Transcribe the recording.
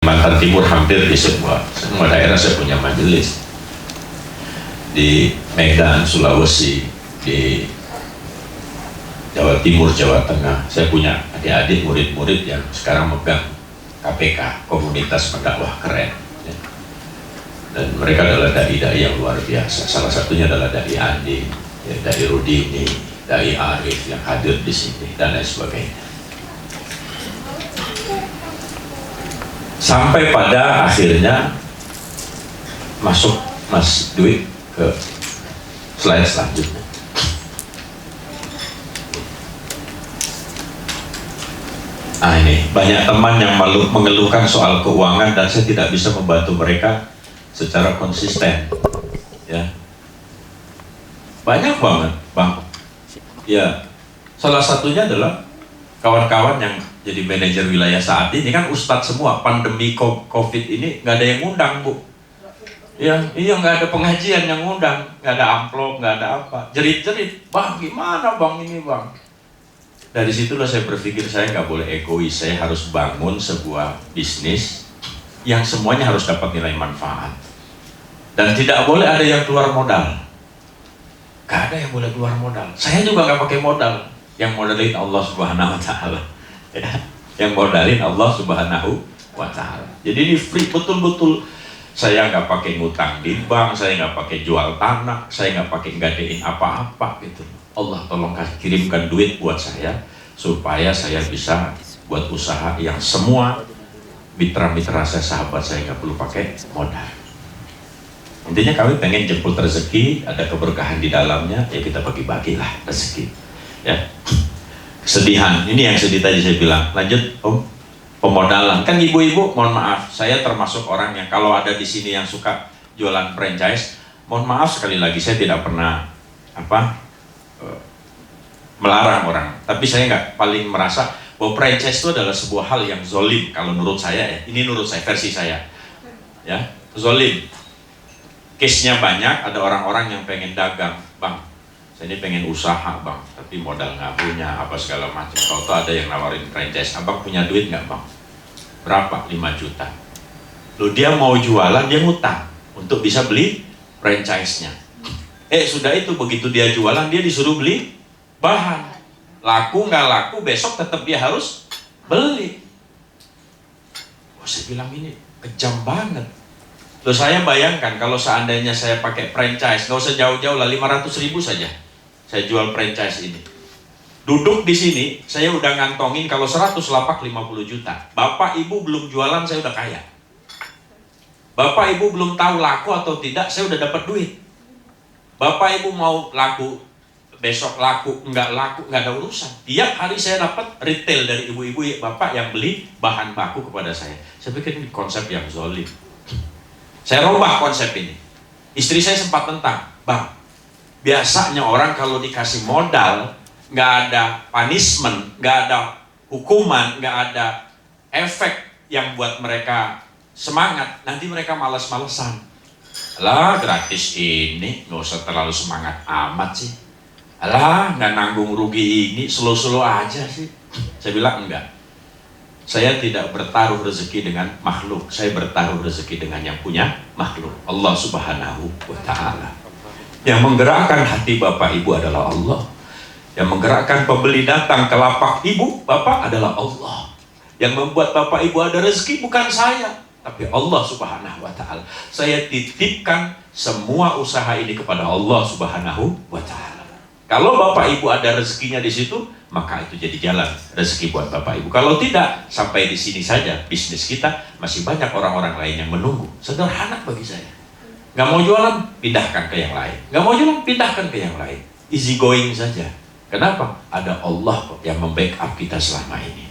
Kalimantan Timur hampir di semua daerah saya punya majelis. Di Medan, Sulawesi, di Jawa Timur, Jawa Tengah, saya punya adik-adik murid-murid yang sekarang megang KPK, Komunitas Pendakwah Keren, ya. Dan mereka adalah dai-dai yang luar biasa. Salah satunya adalah dai Andi, ya, dai Rudini, dai Arif yang hadir di sini, dan lain sebagainya. Sampai pada akhirnya masuk Mas Dwi ke slide selanjutnya. Nah, ini banyak teman yang mengeluhkan soal keuangan dan saya tidak bisa membantu mereka secara konsisten, ya. Banyak banget, Bang. Ya, salah satunya adalah kawan-kawan yang jadi manajer wilayah saat ini kan ustadz semua. Pandemi COVID ini nggak ada yang ngundang, Bu. Ya, iya, nggak ada pengajian yang ngundang, nggak ada amplop, nggak ada apa. Jerit-jerit, Bang, gimana Bang ini Bang? Dari situlah saya berpikir saya nggak boleh egois. Saya harus bangun sebuah bisnis yang semuanya harus dapat nilai manfaat. Dan tidak boleh ada yang keluar modal. Gak ada yang boleh keluar modal. Saya juga nggak pakai modal. Yang modalin Allah Subhanahu Wa Taala. Ya, yang modalin Allah Subhanahu Wa Taala. Jadi ini free betul-betul. Saya nggak pakai ngutang di bank, saya nggak pakai jual tanah, saya nggak pakai gadein apa-apa gitu. Allah tolong kirimkan duit buat saya supaya saya bisa buat usaha yang semua mitra-mitra saya, sahabat saya nggak perlu pakai modal. Intinya kami pengen jemput rezeki, ada keberkahan di dalamnya, ya kita bagi-bagilah rezeki. Ya, kesedihan ini yang sedih tadi saya bilang. Lanjut Om. Pemodalan kan ibu-ibu, mohon maaf, saya termasuk orang yang kalau ada di sini yang suka jualan franchise, mohon maaf sekali lagi saya tidak pernah melarang orang, tapi saya nggak paling merasa bahwa franchise itu adalah sebuah hal yang zolim kalau menurut saya, ya. Ini menurut saya, versi saya, ya, zolim. Case-nya banyak, ada orang-orang yang pengen dagang, Bang, saya ini pengen usaha Bang, tapi modal nggak punya, apa segala macam. Kalau tuh ada yang nawarin franchise, Abang punya duit nggak Bang? Berapa? 5 juta. Loh, dia mau jualan, dia ngutang untuk bisa beli franchise-nya. Sudah itu, begitu dia jualan, dia disuruh beli bahan. Laku nggak laku, besok tetap dia harus beli. Saya bilang ini kejam banget. Loh, saya bayangkan kalau seandainya saya pakai franchise, nggak usah jauh-jauh lah, 500.000 saja. Saya jual franchise ini. Duduk di sini, saya udah ngantongin kalau 100 lapak 50 juta. Bapak Ibu belum jualan, saya udah kaya. Bapak Ibu belum tahu laku atau tidak, saya udah dapat duit. Bapak Ibu mau laku, besok laku, nggak ada urusan. Tiap hari saya dapat retail dari ibu-ibu bapak yang beli bahan baku kepada saya. Saya pikir ini konsep yang zolim. Saya rubah konsep ini. Istri saya sempat tentang, Bang, biasanya orang kalau dikasih modal, nggak ada punishment, nggak ada hukuman, nggak ada efek yang buat mereka semangat, nanti mereka malas-malesan. Alah, gratis ini, nggak usah terlalu semangat amat sih. Alah, nggak nanggung rugi ini, slow-slow aja sih. Saya bilang enggak. Saya tidak bertaruh rezeki dengan makhluk, saya bertaruh rezeki dengan yang punya makhluk, Allah Subhanahu Wa Taala. Yang menggerakkan hati Bapak Ibu adalah Allah. Yang menggerakkan pembeli datang ke lapak Ibu, Bapak adalah Allah. Yang membuat Bapak Ibu ada rezeki bukan saya, tapi Allah Subhanahu Wa Taala. Saya titipkan semua usaha ini kepada Allah Subhanahu Wa Taala. Kalau Bapak Ibu ada rezekinya di situ, maka itu jadi jalan rezeki buat Bapak Ibu. Kalau tidak, sampai di sini saja bisnis kita, masih banyak orang-orang lain yang menunggu. Sederhana bagi saya. Nggak mau jualan, pindahkan ke yang lain. Nggak mau jualan, pindahkan ke yang lain. Easy going saja. Kenapa? Ada Allah yang membackup kita selama ini.